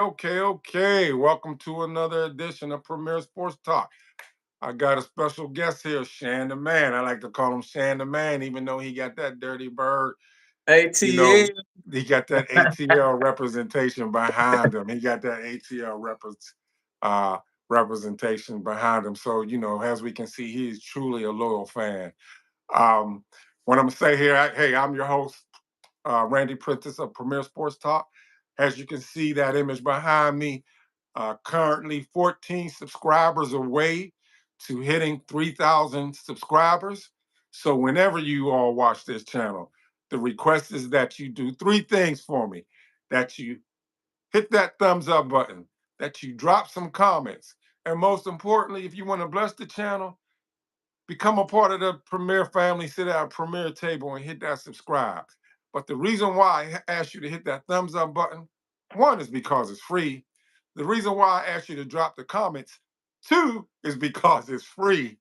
Okay. Welcome to another edition of Premier Sports Talk. I got a special guest here, Shan the Man. I like to call him Shan the Man, even though he got that dirty bird. You know, ATL. he got that ATL representation behind him. He got that uh, representation behind him. So, as we can see, he is truly a loyal fan. Um, what I'm going to say here, hey, I'm your host, Randy Prentice of Premier Sports Talk. As you can see, that image behind me, currently 14 subscribers away to hitting 3,000 subscribers. So whenever you all watch this channel, the request is that you do three things for me: that you hit that thumbs up button, that you drop some comments, and most importantly, if you want to bless the channel, become a part of the Premier family, sit at our Premier table and hit that subscribe. But the reason why I asked you to hit that thumbs up button, one is because it's free. The reason why I asked you to drop the comments, two is because it's free.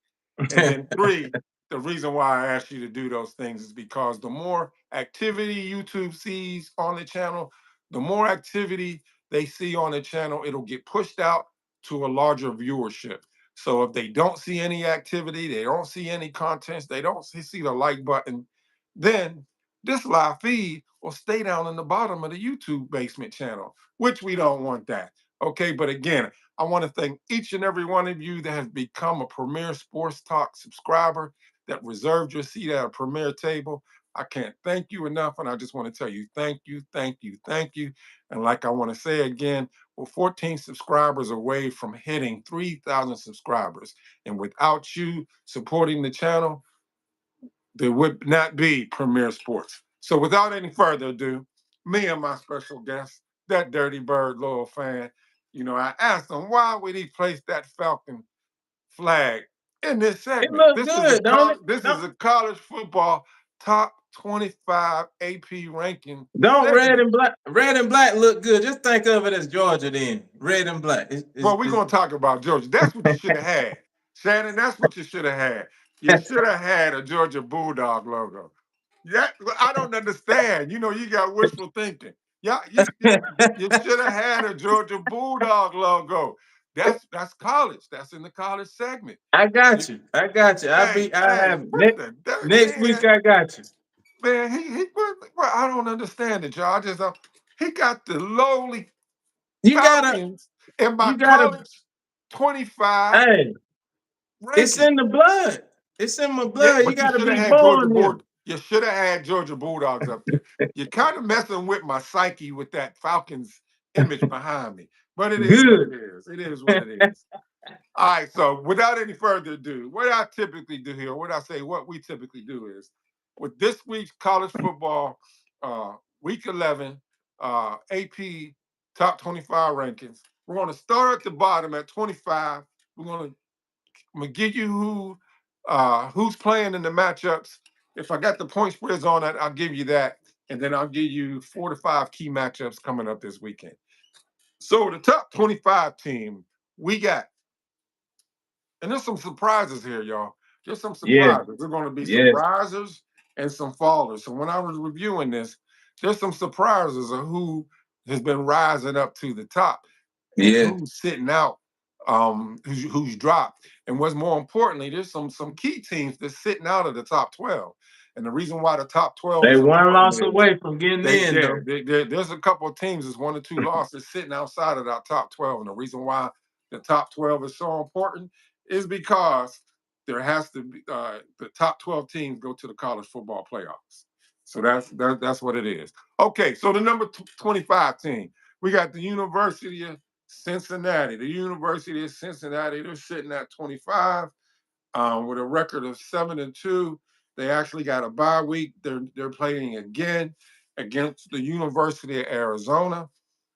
And then three, the reason why I asked you to do those things is because the more activity YouTube sees on the channel, the more activity they see on the channel, it'll get pushed out to a larger viewership. So if they don't see any activity, they don't see any contents, they don't see the like button, then this live feed will stay down in the bottom of the YouTube basement channel, which we don't want that. Okay, but again, I want to thank each and every one of you that has become a Premier Sports Talk subscriber, that reserved your seat at a Premier table. I can't thank you enough, and I just want to tell you thank you, thank you, thank you. And like I want to say again, we're 14 subscribers away from hitting 3,000 subscribers. And without you supporting the channel, there would not be Premier Sports. So without any further ado, me and my special guest, that Dirty Bird loyal fan, I asked him why would he place that Falcon flag in this It segment. look This is a good, don't it? this is a college football top 25 AP ranking Don't segment. red and black look good. Just think of it as Georgia then. Red and black. Well, we're gonna talk about Georgia. That's what you should have had, Shannon. That's what you should have had. You should have had a Georgia Bulldog logo. Yeah, I don't understand. You got wishful thinking. Yeah, you should have had a Georgia Bulldog logo. That's college. That's in the college segment. I got You, you. I got you. I hey, have what the dirt, next week man? I got you. Man, well, I don't understand it, y'all. I just he got the lowly You gotta Falcons in my you gotta college 25 hey, it's ranking. in the blood. It's in my Yeah, blood. You but you gotta should have be had Georgia born here. Bull. You should have had Georgia Bulldogs up there. You're kind of messing with my psyche with that Falcons image behind me. But it is what it Good. is. It is what it is. All right. So without any further ado, what I typically do here, what we typically do is with this week's college football week 11 AP top 25 rankings, we're going to start at the bottom at 25. I'm gonna give you who's playing in the matchups. If I got the point spreads on it, I'll give you that, and then I'll give you 4 to 5 key matchups coming up this weekend. So the top 25 team we got, and there's some surprises here, y'all. There's some Yeah, surprises. There's going to be some yes, risers and some fallers. So when I was reviewing this, there's some surprises of who has been rising up to the top and yeah. who's sitting out, who's dropped. And what's more importantly, there's some key teams that's sitting out of the top 12. And the reason why the top 12 They is one important loss is away from getting in though. there's a couple of teams that's 1 or 2 losses sitting outside of that top 12. And the reason why the top 12 is so important is because there has to be the top 12 teams go to the college football playoffs. So that's what it is. Okay, so the number 25 team, we got the University of Cincinnati. The University of Cincinnati, they're sitting at 25 with a record of 7-2. They actually got a bye week. They're playing again against the University of Arizona,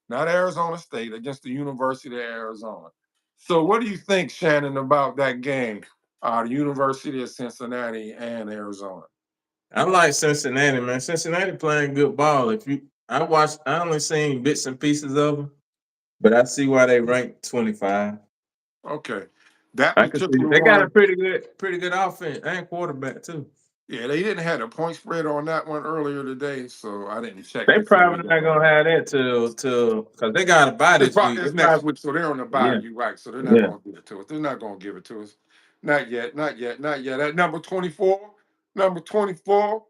not Arizona State, against the University of Arizona. So, what do you think, Shannon, about that game? The University of Cincinnati and Arizona. I like Cincinnati, man. Cincinnati playing good ball. I only seen bits and pieces of them, but I see why they ranked 25. Okay, that I can see particular they got a one. pretty good offense and quarterback too. Yeah, they didn't have a point spread on that one earlier today, so I didn't check They before we probably got not on. gonna have that till because they got to buy It's this probably week. They it's next probably week, so they're on the buy. yeah You right, so they're not yeah. going to give it to us. They're not going to give it to us. Not yet, not yet, not yet. At number 24, number 24,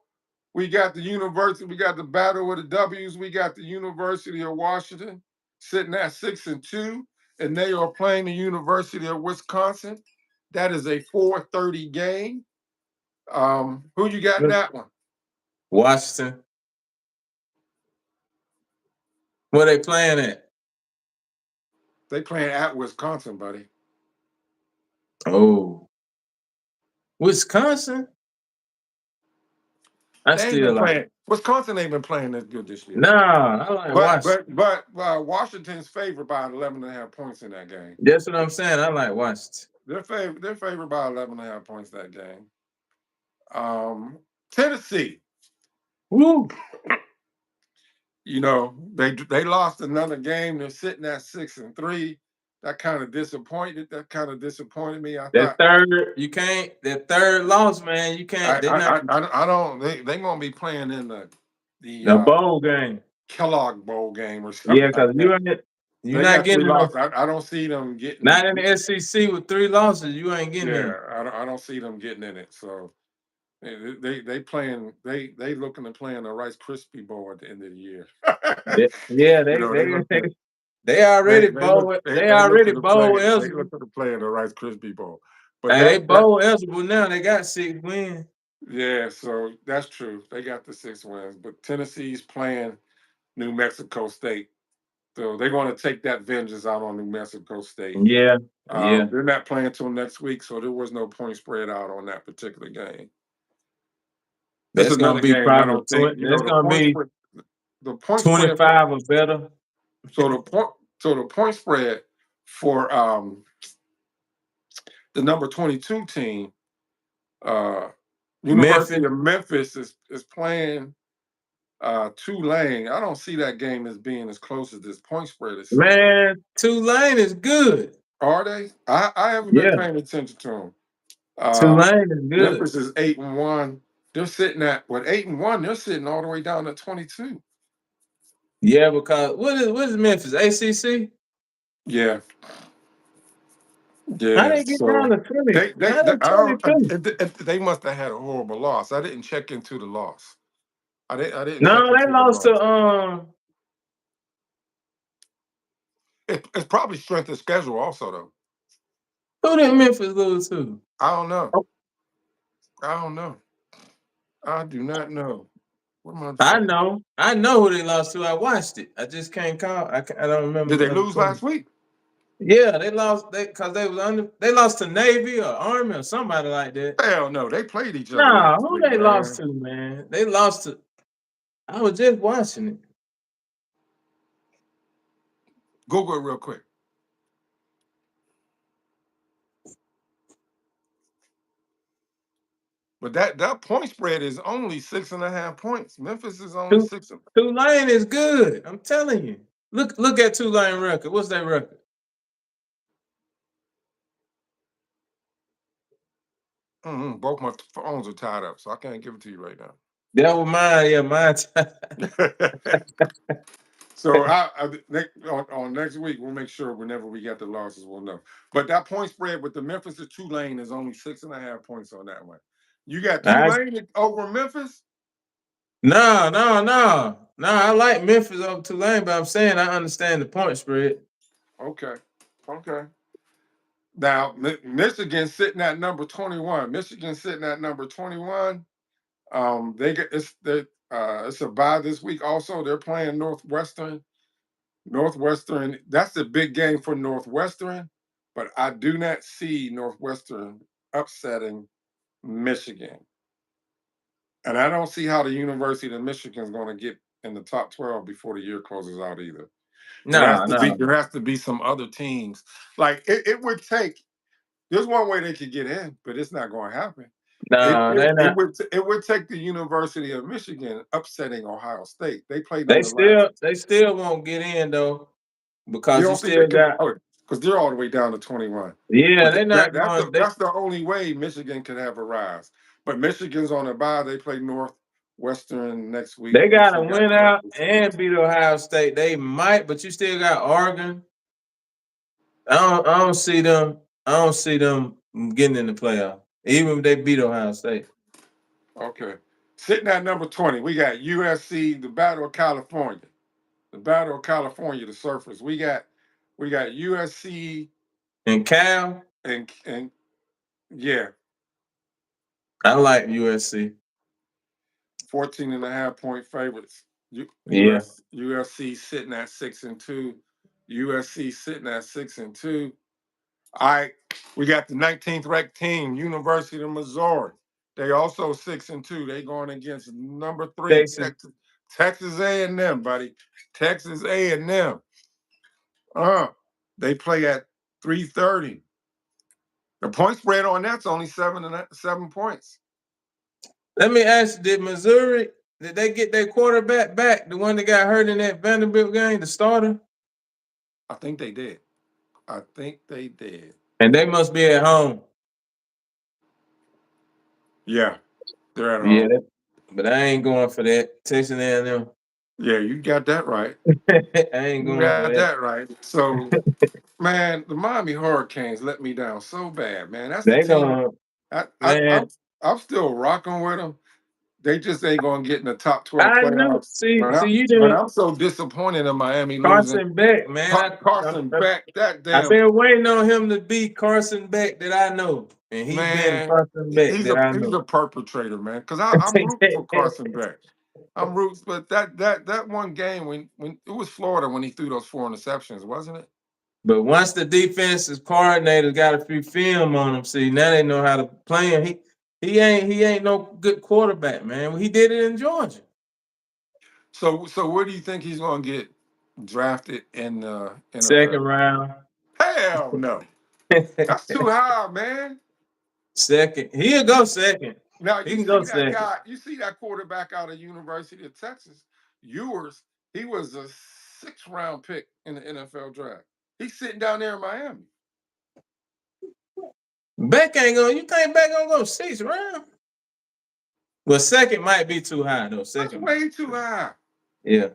we got the university. We got the battle of the W's. We got the University of Washington sitting at 6-2, and they are playing the University of Wisconsin. That is a 4:30 game. Who you got in that one? Washington. Where they playing at? They playing at Wisconsin, buddy. Oh, Wisconsin. I They ain't been still like. playing. Wisconsin ain't been playing as good this year. Nah, I like But Washington. but but Washington's favored by 11 and a half points in that game. That's what I'm saying. I like Washington. They're favored by 11 and a half points that game. Tennessee, Woo. they lost another game. They're sitting at 6-3. That kind of disappointed. That kind of disappointed me. I That thought third, you can't. That third loss, man. You can't. They not I don't they gonna be playing in the the bowl game. Kellogg Bowl game or Yeah, something like because that. you're They not got three getting no. losses. I don't see them getting. Not in the SEC with 3 losses. You ain't getting Yeah, in. I don't see them getting in it. So they playing they looking to play in the Rice Krispie Bowl at the end of the year. Yeah, you know, they look to they they already they look bowl. they, They they look already to play bowl they eligible. look to play in the Rice Krispie Bowl. But Hey, they that bowl eligible now. They got 6 wins. yeah, so that's true. They got the 6 wins, but Tennessee's playing New Mexico State. So they're going to take that vengeance out on New Mexico State. Yeah, yeah. They're not playing till next week, so there was no point spread out on that particular game. This is That's gonna another be game I probably don't think 20. That's gonna be the point spread for 25 or better. so the point spread for the number 22 team, uh University Memphis, of Memphis is playing Tulane. I don't see that game as being as close as this point spread is saying. man, Tulane is good. Are they? I haven't been Yeah, paying attention to them. Tulane is good. Memphis is 8-1. They're sitting at 8-1. They're sitting all the way down at 22. Yeah, because what is Memphis? ACC? Yeah, How yeah. they get down So to 20? How they they I don't 22? they must have had a horrible loss. I didn't check into the loss. I didn't check No, they into the lost to loss. It's probably strength of schedule also though. who did Memphis lose to? I don't know. Oh, I don't know. I do not know. What am I I saying? know. I know who they lost to. I watched it. I just can't call. I don't remember Did they the other lose last team. week? Yeah, they lost because they was under. They lost to Navy or Army or somebody like that. Hell no. They played each other Nah, last who week, they lost man. to, man? They lost to. I was just watching it. Google it real quick. But that point spread is only 6.5 points. Memphis is only Tu- six. Tulane is good. I'm telling you. Look at Tulane record. What's their record? Both my phones are tied up, so I can't give it to you right That was mine. Yeah, mine. now. So on next week we'll make sure whenever we get the losses we'll know. But that point spread with the Memphis to Tulane is only 6.5 points on that one. You got I, Tulane over Memphis? no. I like Memphis over Tulane, but I'm saying I understand the point spread. Okay, okay. Now Michigan sitting at number 21. Michigan sitting at number 21. They get it's a bye this week. Also, they're playing Northwestern. Northwestern. That's a big game for Northwestern, but I do not see Northwestern upsetting Michigan, and I don't see how the University of Michigan is going to get in the top 12 before the year closes out either. No. There has to be some other teams. Like it would take. There's one way they could get in, but it's not going to happen. No, they're not. It would take the University of Michigan upsetting Ohio State. They played them They still won't get in though You because you don't think they still could? got. Oh, because they're all the way down to 21. Yeah, But they're not going. that's the only way Michigan could have a rise. But Michigan's on a bye. They play Northwestern next week. They got to Michigan got win out Kansas. and beat Ohio State. They might, but you still got Oregon. I don't see them. I don't see them getting in the playoff, even if they beat Ohio State. Okay. Sitting at number 20, we got USC, the Battle of California. The Battle of California, the Surfers. We got USC And Cal, and yeah, I like USC. 14.5 point favorites. Yeah, USC sitting at 6-2. USC sitting at 6-2. All right, we got the 19th ranked team, University of Missouri. They also 6-2. They going against number 3, Texas. Texas A&M, buddy. Texas A&M. Uh, they play at 3:30. The point spread on that's only 7 points. Let me ask you: did Missouri? Did they get their quarterback back? The one that got hurt in that Vanderbilt game, the starter. I think they did. I think they did. And they must be at home. Yeah, they're at Yeah, home. but I ain't going for that. Texas A&M. Yeah, you got that right. I ain't You going for got that. that right. So, man, the Miami Hurricanes let me down so bad, man. That's the They team. gonna I, I, man. I'm, I'm still rocking with them. They just ain't gonna get in the top 12 I knew. playoffs. See, But you but didn't. I'm so disappointed in Miami losing. Carson Beck, man. Carson Beck, that I've damn been waiting on him to be Carson Beck that I know, and he been man. Carson Beck He's that a I he's know. a perpetrator, man. Because I'm rooting for Carson Beck. I'm rooting, but that one game when it was Florida when he threw those 4 interceptions, wasn't it? But once the defensive coordinator got a few film on him, see now they know how to play him. He ain't no good quarterback, man. He did it in Georgia. So where do you think he's gonna get drafted in the Second NFL? round. Hell no. That's too high, man. Second. He'll go second. Now He you can go see that second. guy, you see that quarterback out of University of Texas, Ewers, he was a 6th round pick in the NFL draft. He's sitting down there in Miami. Beck ain't gonna. You think Beck gonna go 6th round? Well, second might be too high though. That's Second, way too high. yeah.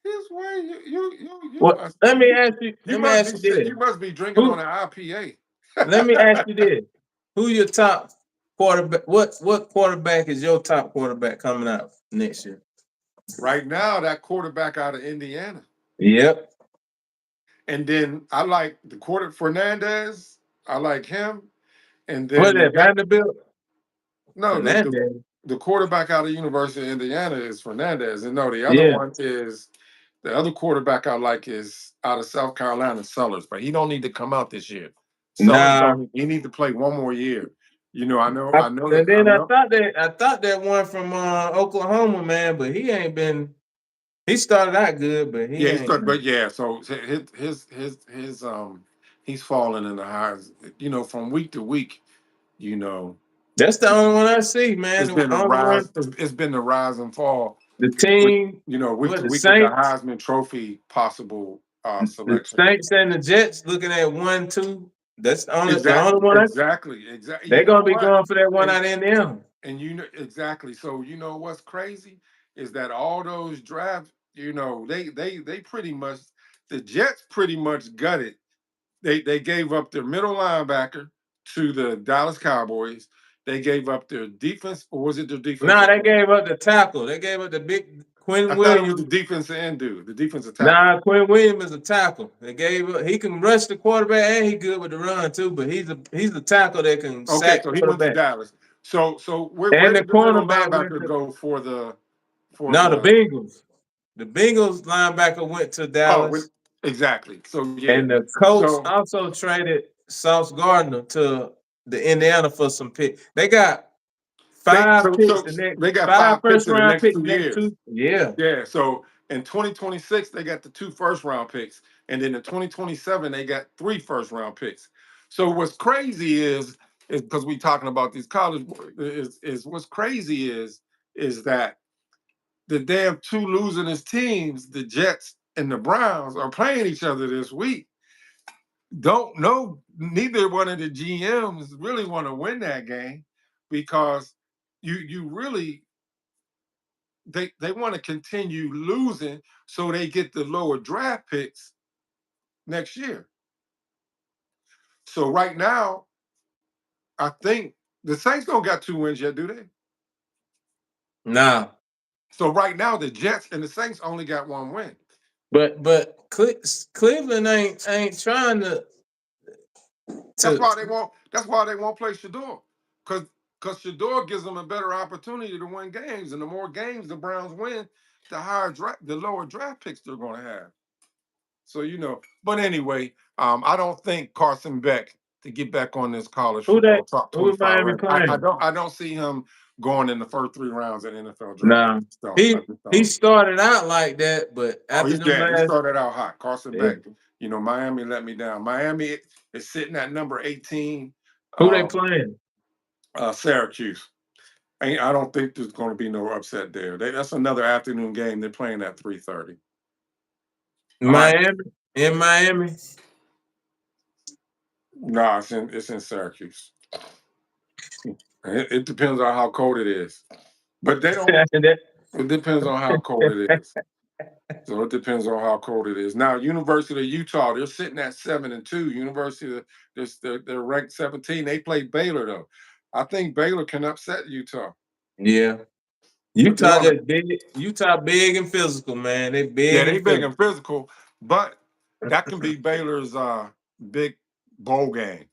His way, you Well, must let be me ask you. you Let me must ask be you sick. this: You must be drinking on Who? an IPA. Let me ask you this: Who your top quarterback? What quarterback is your top quarterback coming out next year? Right now, that quarterback out of Indiana. Yep. And then I like the quarter Fernandez. I like him. And What then is the that? guy, Vanderbilt. no, Fernandez. the quarterback out of University of Indiana is Fernandez. And no, the other Yeah. one is the other quarterback I like is out of South Carolina, Sellers, but he don't need to come out this year. Sellers Nah. don't. He need to play one more year. You know, And I then I know. thought that one from Oklahoma, man, but he ain't been. He started out good, but he Yeah, he ain't. started, but yeah, so his he's falling in the highs. You know, from week to week. You know, That's the only one I see, man. it's The been a only one. rise. It's been the rise and fall. The With team. week What to the week with the Saints? Heisman Trophy possible The selection. Saints and the Jets looking at 1-2. That's the only Exactly, one. exactly. They're You know gonna be what? going for that one And out in them. you know exactly. So you know what's crazy is that all those drafts, they pretty much the Jets pretty much gutted. They gave up their middle linebacker to the Dallas Cowboys. They gave up their defense, or was it their Nah, defensive they end? gave up the tackle. They gave up the big I Quinn thought it was the Williams. defensive end dude, the defensive tackle. Nah, Quinn Williams is a tackle. They gave up. He can rush the quarterback and he good with the run too. But he's a tackle that can Okay, sack so he went to quarterback. Dallas. So where And the did the middle cornerback went linebacker to go for the for no the the Bengals. The Bengals linebacker went to oh Dallas, exactly. So yeah. and the Colts So also traded Sauce Gardner to the Indiana for some pick. They got they five so picks so the next they got five 5 picks first in the round next picks 2 next years. two. Yeah. Yeah, so in 2026 they got the 2 first-round picks, and then in 2027 they got 3 first-round picks. So what's crazy is because we talking about these college is what's crazy is that the damn two losing teams, the Jets and the Browns, are playing each other this week. Don't know neither one of the GMs really want to win that game because you really they want to continue losing so they get the lower draft picks next year. So right now, I think the Saints don't got 2 wins yet, do they? Nah. So right now, the Jets and the Saints only got 1 win. But Cleveland ain't trying to. That's why they won't. That's why they won't play Shador, because Shador gives them a better opportunity to win games, and the more games the Browns win, the lower draft picks they're going to have. So but anyway, I don't think Carson Beck, to get back on this college Who football that? top Who 25 Miami rank. I playing? don't see him going in the first 3 rounds of the NFL draft. Nah. I just He don't. started out like that, but Oh, after them he last, started out hot. Carson yeah. Beck. Miami let me down. Miami is sitting at number 18. Who they Uh, playing? Syracuse. I don't think there's going to be no upset there. That's another afternoon game. They're playing at 3:30. Miami. In Miami. No, it's in Syracuse. It depends on how cold it is, but they don't. It depends on how cold it is. So it depends on how cold it is. Now, University of Utah, they're sitting at 7-2. University of they're ranked 17. They play Baylor though. I think Baylor can upset Utah. Yeah. But they're Utah on. just big. Utah big and physical, man. They Yeah, big they and big physical. and physical, but that can be Baylor's big bowl game.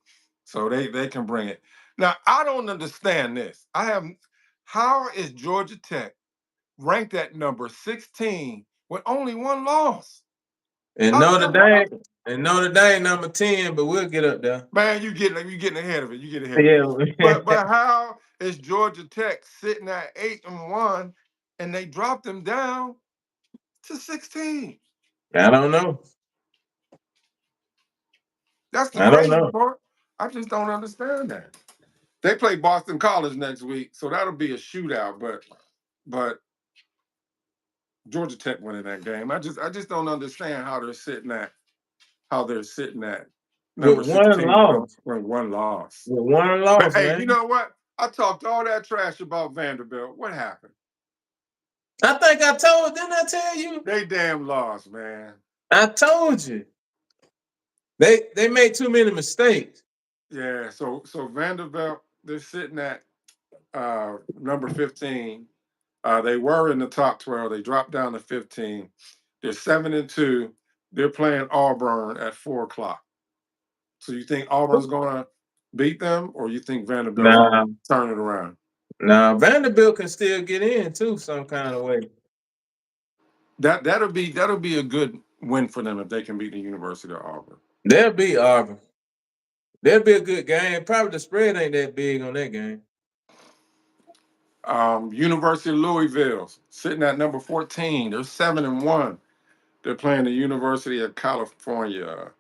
So they can bring it. Now, I don't understand this. How is Georgia Tech ranked at number 16 with only 1 loss? And How does that happen? Notre Dame number 10, but we'll get up there. Man, you getting ahead of it. You get ahead of it. Yeah. But how is Georgia Tech sitting at 8-1 and they dropped them down to 16? I don't know. That's the I don't crazy know. part. I just don't understand that. They play Boston College next week, so that'll be a shootout. But Georgia Tech winning that game. I just don't understand how they're sitting at With number one 16 loss. with 1 loss. With one But loss, hey, you man. know what? I talked all that trash about Vanderbilt. What happened? I think I told, didn't I tell you? They damn lost, man. I told you. They made too many mistakes. Yeah, so Vanderbilt, they're sitting at number 15. They were in the top 12. They dropped down to 15. They're 7-2. They're playing Auburn at 4 o'clock. So you think Auburn's going to beat them, or you think Vanderbilt's Nah, going to turn it around? nah. Vanderbilt can still get in too, some kind of way. That'll be a good win for them if they can beat the University of Auburn. They'll beat Auburn. That'll be a good game. Probably the spread ain't that big on that game. University of Louisville sitting at number 14. They're 7-1. They're playing the University of California.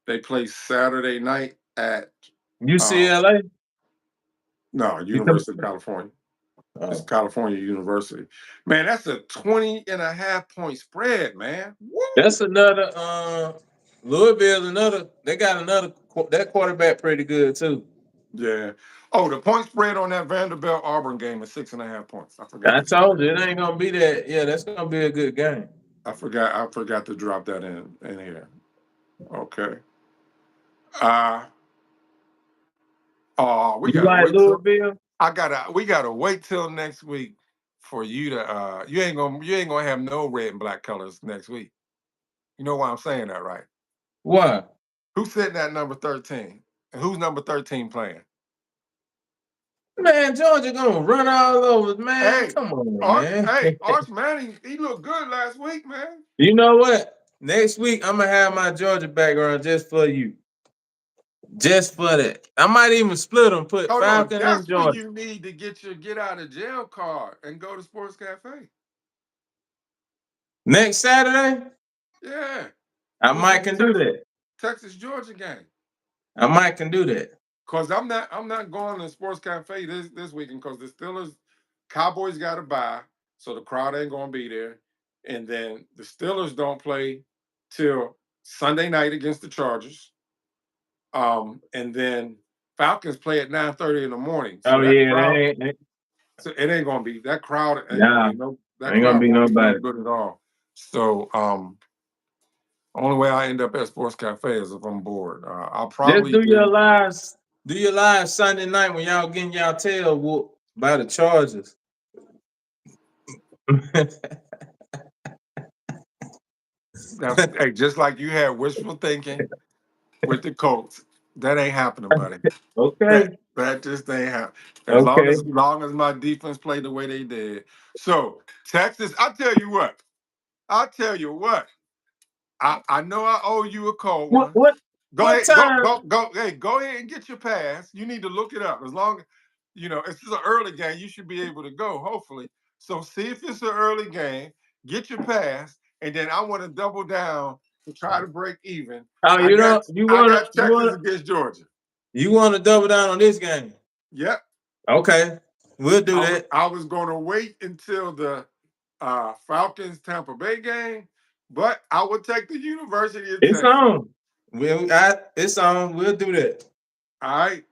They play Saturday night at UCLA? no, You come, University of California. It's oh, California University. Man, that's a 20.5 point spread, man. that's Woo! another Louisville's another. They got another that quarterback pretty good too. Yeah. Oh, the point spread on that Vanderbilt Auburn game is 6.5 points. I forgot I to say told that. you it ain't gonna be that. Yeah, that's gonna be a good game. I forgot to drop that in here. Okay. Uh oh, we You gotta like wait till Louisville? we gotta wait till next week for you to you ain't gonna have no red and black colors next week. You know why I'm saying that, right? Why? Who's sitting at number 13? And who's number 13 playing? Man, Georgia gonna run all over. Man, Hey, come on, man. Arch Manning, he looked good last week, man. You know what? Next week I'm gonna have my Georgia background just for you. Just for that. I might even split them, put Hold on, Falcon and that's when Georgia. you need to get your get out of jail card and go to Sports Cafe. Next Saturday, Yeah, I which might is the can do that. Texas Georgia game. I might can do that. Cause I'm not going to Sports Cafe this weekend because the Steelers Cowboys got to bye, so the crowd ain't gonna be there. And then the Steelers don't play till Sunday night against the Chargers. And then Falcons play at 9:30 in the morning. So Oh that yeah, crowd, So it ain't gonna be that crowd. Ain't gonna Nah, be no. That ain't gonna crowd be won't be no nobody. good at all. So only way I end up at Sports Cafe is if I'm bored. I'll Just probably do your do. lives. Do your live Sunday night when y'all getting y'all tail whooped by the Chargers. That's hey, just like you had wishful thinking with the Colts. That ain't happening, buddy. Okay. That just ain't happening. Okay. As long as my defense played the way they did. So Texas, I tell you what. I tell you what. I know I owe you a cold What one. what Go what ahead, time? go. Hey, go ahead and get your pass. You need to look it up. As long as it's just an early game, you should be able to go. Hopefully, so see if it's an early game. Get your pass, and then I want to double down to try to break even. Oh, I you got don't you I wanna got you Texas wanna against Georgia. you wanna double down on this game? Yep. Okay. We'll do that. I was going to wait until the Falcons Tampa Bay game, but I would take the University of It's Texas. on. It's on. We'll do that. All right.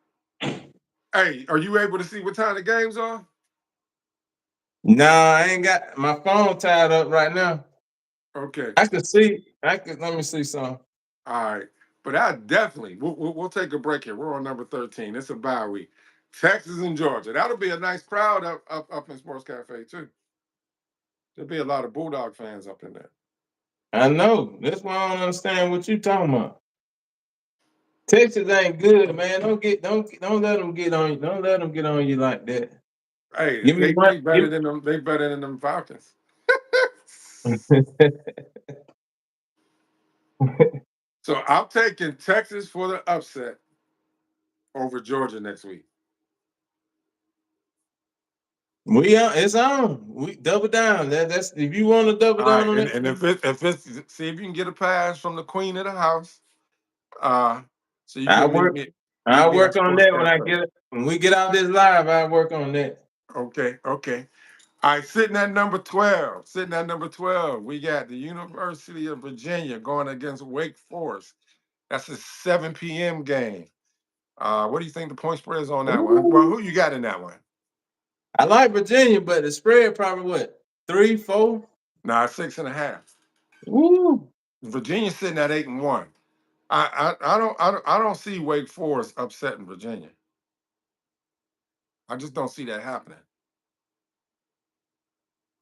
Hey, are you able to see what time the game's on? Nah, I ain't got my phone tied up right now. Okay. I can see. Let me see some. All right. But I definitely, we'll take a break here. We're on number 13. It's a bye week. Texas and Georgia. That'll be a nice crowd up in Sports Cafe, too. There'll be a lot of Bulldog fans up in there. I know. That's why I don't understand what you talking about. Texas ain't good, man. Don't let them get on you. Don't let them get on you like that. Hey, Give me one. they better than them. They better than them Falcons. So I'm taking Texas for the upset over Georgia next week. It's on. We double down. That's if you want to double All down right, on it. and if it's see if you can get a pass from the queen of the house, uh, so you I can work. meet I me at work on Sports that Cafe. when we get out this live. I work on that. Okay, okay. All right, sitting at number 12. Sitting at number 12, we got the University of Virginia going against Wake Forest. That's a 7 p.m. game. What do you think the point spread is on that one? Well, Ooh. who you got in that one? I like Virginia, but the spread probably what 3, 4. Nah, 6.5. Ooh. Virginia's sitting at 8-1. I don't see Wake Forest upsetting Virginia. I just don't see that happening.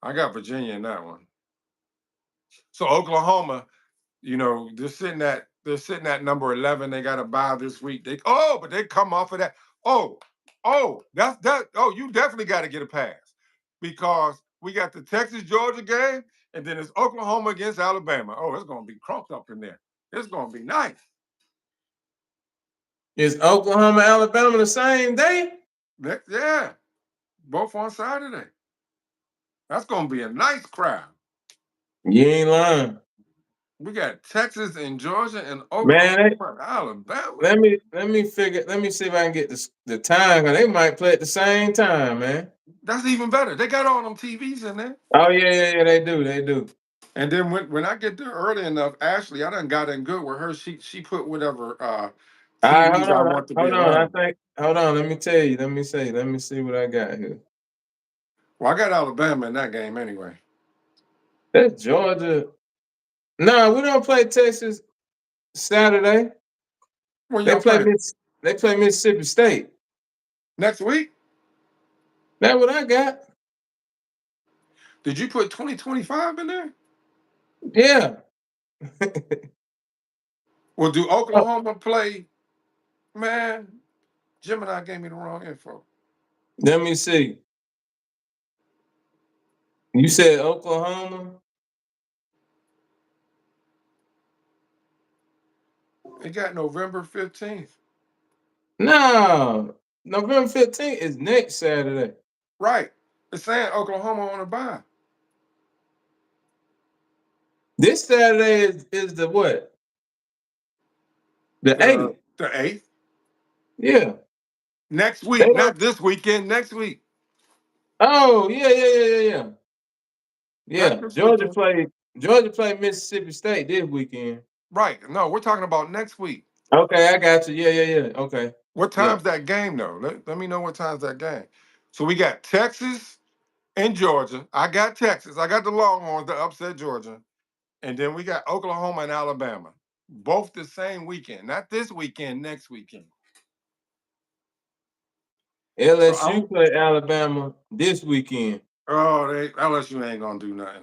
I got Virginia in that one. So Oklahoma, they're sitting at number 11. They got a bye this week. But they come off of that. That's that. Oh, you definitely got to get a pass because we got the Texas Georgia game, and then it's Oklahoma against Alabama. Oh, it's gonna be crunked up in there. It's gonna be nice. Is Oklahoma, Alabama the same day? Yeah, both on Saturday. That's gonna be a nice crowd. You ain't lying, We got Texas and Georgia and Oklahoma man. and Alabama. Let me see if I can get the time. 'Cause they might play at the same time, man. That's even better. They got all them TVs in there. Oh yeah. They do. They do. And then when I get there early enough, Ashley, I done got in good with her. She put whatever All right, TVs I want to be hold on. I around. think. Hold on. Let me tell you. Let me see. Let me see what I got here. Well, I got Alabama in that game anyway. That's Georgia. No, we don't play Texas Saturday. When They y'all play playing Miss. They play Mississippi State. next week? That's what I got. Did you put 2025 in there? Yeah. Well, do Oh, Oklahoma play? Man, Gemini gave me the wrong info. let me see. You said Oklahoma. They got November 15th. No, November 15th is next Saturday. Right. It's saying Oklahoma on a bye. This Saturday is the what? The The 8th. the 8th. Yeah. Next They week, don't. not this weekend, next week. Oh, yeah. Not Yeah. this weekend. Georgia played Mississippi State this weekend. Right. No, we're talking about next week. Okay, I got you. Yeah. Okay. What Yeah. time's that game though? Let me know what time's that game. So we got Texas and Georgia. I got Texas. I got the Longhorns to upset Georgia. And then we got Oklahoma and Alabama. Both the same weekend. Not this weekend, next weekend. So LSU play Alabama this weekend. LSU ain't gonna do nothing.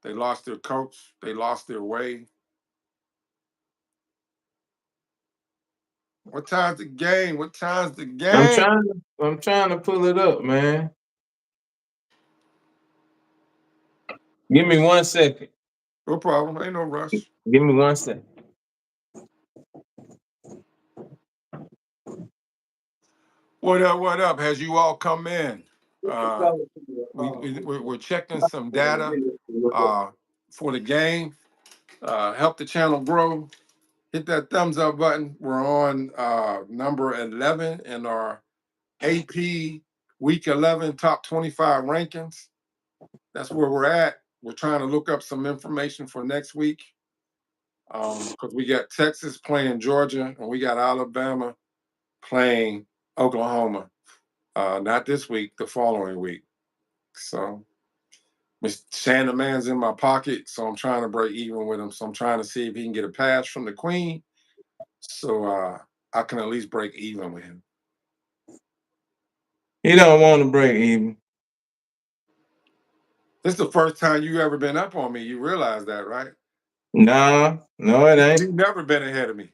They lost their coach. They lost their way. What time's the game? What time's the game? I'm trying to pull it up, man. Give me 1 second. No problem. Ain't no rush. Give me 1 second. What up? What up? Has you all come in? We're checking some data for the game. Help the channel grow. Hit that thumbs up button. We're on number 11 in our AP Week 11 Top 25 rankings. That's where we're at. We're trying to look up some information for next week because we got Texas playing Georgia and we got Alabama playing Oklahoma. Not this week, the following week. So Mr. Shannon Man's in my pocket, so I'm trying to break even with him. So I'm trying to see if he can get a pass from the Queen, so I can at least break even with him. He don't want to break even. This is the first time you ever been up on me. You realize that, right? Nah, no, it ain't. You've never been ahead of me.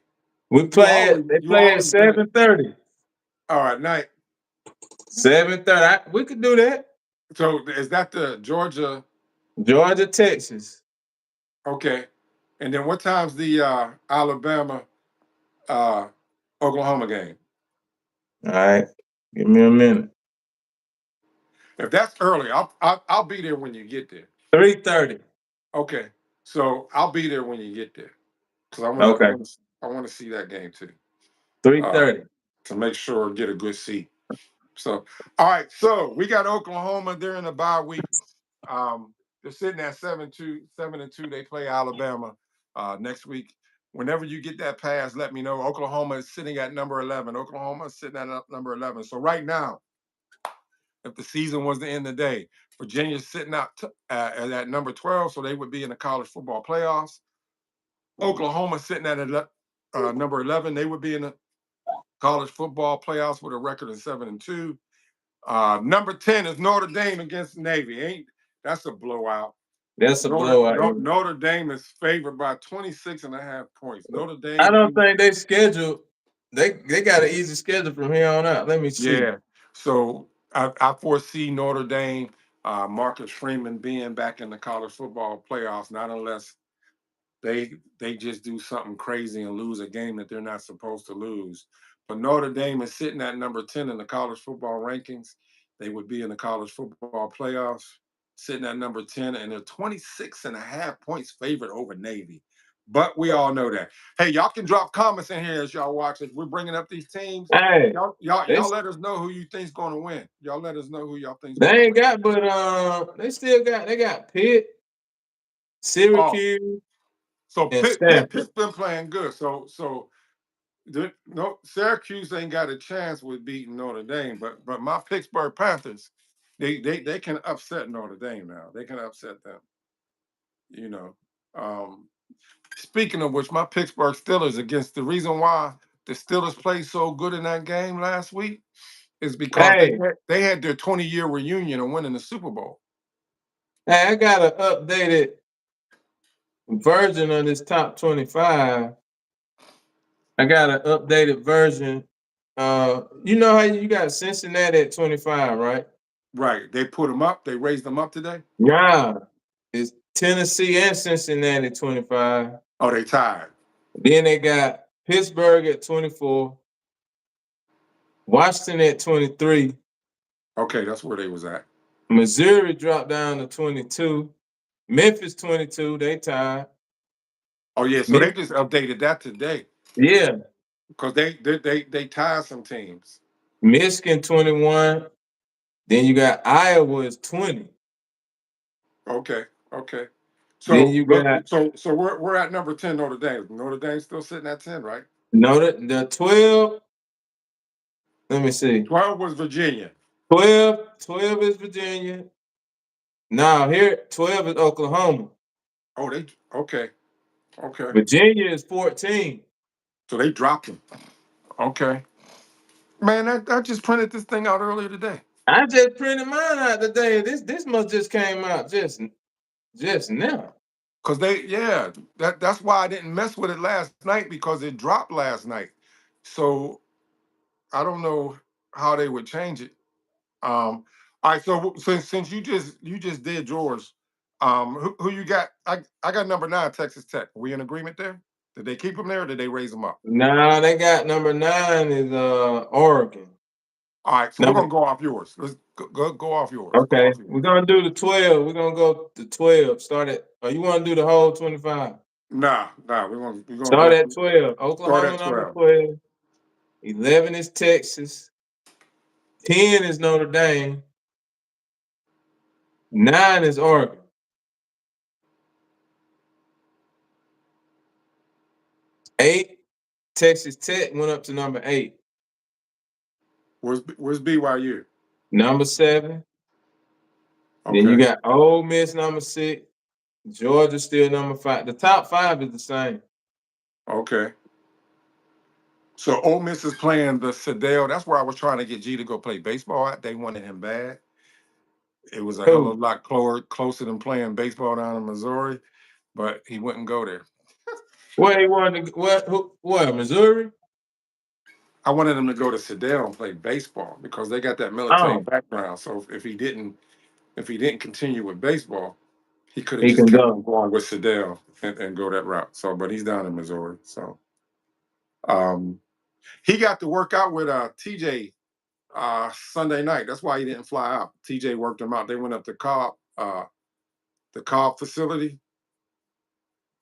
They play at Always been. 7:30. All right, night. 7:30. We could do that. So is that the Georgia? Georgia, Texas. Okay. And then what time's the Alabama Oklahoma game? All right. Give me a minute. If that's early, I'll be there when you get there. 3:30. Okay. So I'll be there when you get there. Because Okay. I want to see that game too. 3:30. To make sure get a good seat. So all right, so we got Oklahoma. They're in the bye week. They're sitting at 7-2. They play Alabama next week. Whenever you get that pass, let me know. Oklahoma is sitting at number 11. Oklahoma is sitting at number 11. So right now, if the season was to end today, Virginia's sitting out at number 12, so they would be in the college football playoffs. Oklahoma sitting at number 11, they would be in the college football playoffs with a record of 7-2. Number 10 is Notre Dame against Navy. That's a blowout. That's a blowout. Notre Dame is favored by 26.5 points. Notre Dame. I don't think they scheduled. They got an easy schedule from here on out. Let me see. Yeah. So I foresee Notre Dame, Marcus Freeman being back in the college football playoffs, not unless they just do something crazy and lose a game that they're not supposed to lose. But Notre Dame is sitting at number 10 in the college football rankings. They would be in the college football playoffs, sitting at number 10, and they're 26.5 points favored over Navy. But we all know that. Hey, y'all can drop comments in here as y'all watch it. We're bringing up these teams. Hey, y'all let us know who you think's going to win. Y'all let us know who y'all think's they going to ain't win. got, but they got Pitt, Syracuse, so and Pitt's Stanford. been playing good. So no, Syracuse ain't got a chance with beating Notre Dame, but my Pittsburgh Panthers, they can upset Notre Dame now. They can upset them. You know. Speaking of which, my Pittsburgh Steelers against the reason why the Steelers played so good in that game last week is because Hey, they had their 20-year reunion and winning the Super Bowl. hey, I got an updated version of this top 25. I got an updated version. You know how you got Cincinnati at 25, right? Right. They put them up. They raised them up today. Yeah. It's Tennessee and Cincinnati 25. Oh, they tied. Then they got Pittsburgh at 24, Washington at 23, Okay, that's where they was at. Missouri dropped down to 22, Memphis 22, they tied. Oh yeah, so they just updated that today. Yeah. Because they tied some teams. Michigan 21. Then you got Iowa is 20. Okay. Then So you look, got so we're at number 10, Notre Dame. Notre Dame's still sitting at 10, right? the 12. Let me see. 12 was Virginia. 12 is Virginia. Now here, 12 is Oklahoma. Oh, they okay. Okay. Virginia is 14. So they dropped him. Okay. Man, I just printed this thing out earlier today. I just printed mine out today. This must just came out just now. Cause that's why I didn't mess with it last night because it dropped last night. So I don't know how they would change it. All right, so since you just did yours, who you got? I got number 9, Texas Tech. We in agreement there? Did they keep them there or did they raise them up? Now they got number 9 is Oregon. All right, so we're Number gonna go off yours. Let's go off yours. Go Okay, off yours. we're gonna do the 12. We're gonna go to 12. Start at you wanna do the whole 25? Nah, we're gonna Start do at 12. start Oklahoma at number 12. 12. 11 is Texas. 10 is Notre Dame. 9 is Oregon. 8, Texas Tech went up to number 8. Where's BYU? Number 7. Then you Okay, got Ole Miss number 6. Georgia still number 5. The top 5 is the same. okay. So Ole Miss is playing the Sedale. That's where I was trying to get G to go play baseball at. They wanted him bad. It was a hell Who? of a lot closer than playing baseball down in Missouri, but he wouldn't go there. Where he wanted to what, Missouri? I wanted him to go to Sedale and play baseball because they got that military Oh, background. So if he didn't continue with baseball, he could have he just can kept on go. going with Sedale and go that route. So, but he's down in Missouri. So um, he got to work out with TJ Sunday night. That's why he didn't fly out. TJ worked him out. They went up to the Cobb facility,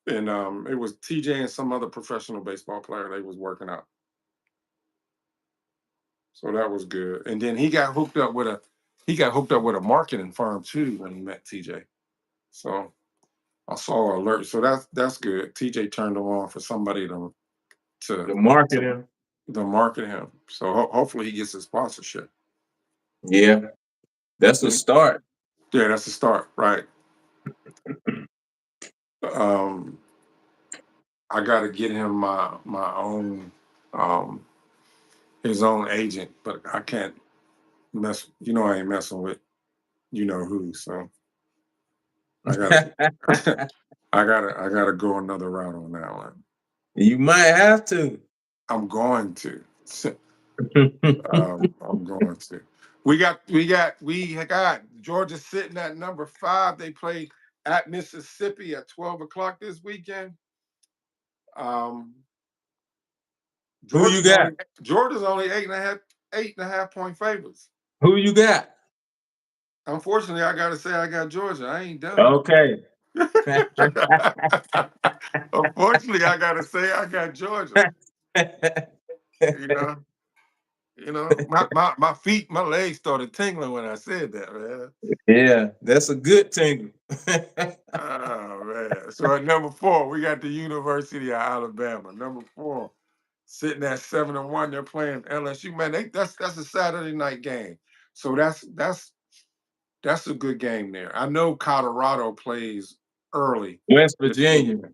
and it was TJ and some other professional baseball player they was working out. So that was good. And then he got hooked up with a marketing firm too when he met TJ. So I saw an alert. So that's good. TJ turned him on for somebody to The market to him. to market him. So hopefully he gets a sponsorship. Yeah, that's a Mm, start. Yeah, that's the start, right? Um, I got to get him my own um his own agent, but I can't mess. I ain't messing with who. So I gotta I gotta go another route on that one. You might have to. I'm going to. I'm going to. We got Georgia sitting at number 5. They play at Mississippi at 12 o'clock this weekend. Um, Who you Georgia's got? only Georgia's only 8.5 point favorites. Who you got? Unfortunately, I gotta say I got Georgia. I ain't done. Okay. Unfortunately, I gotta say I got Georgia. You know, my feet, my legs started tingling when I said that, man. Yeah, that's a good tingle. Oh man. So at number 4, we got the University of Alabama. Number 4, sitting at 7-1. They're playing LSU. Man, that's a Saturday night game. So that's a good game there. I know Colorado plays early West this Virginia. weekend.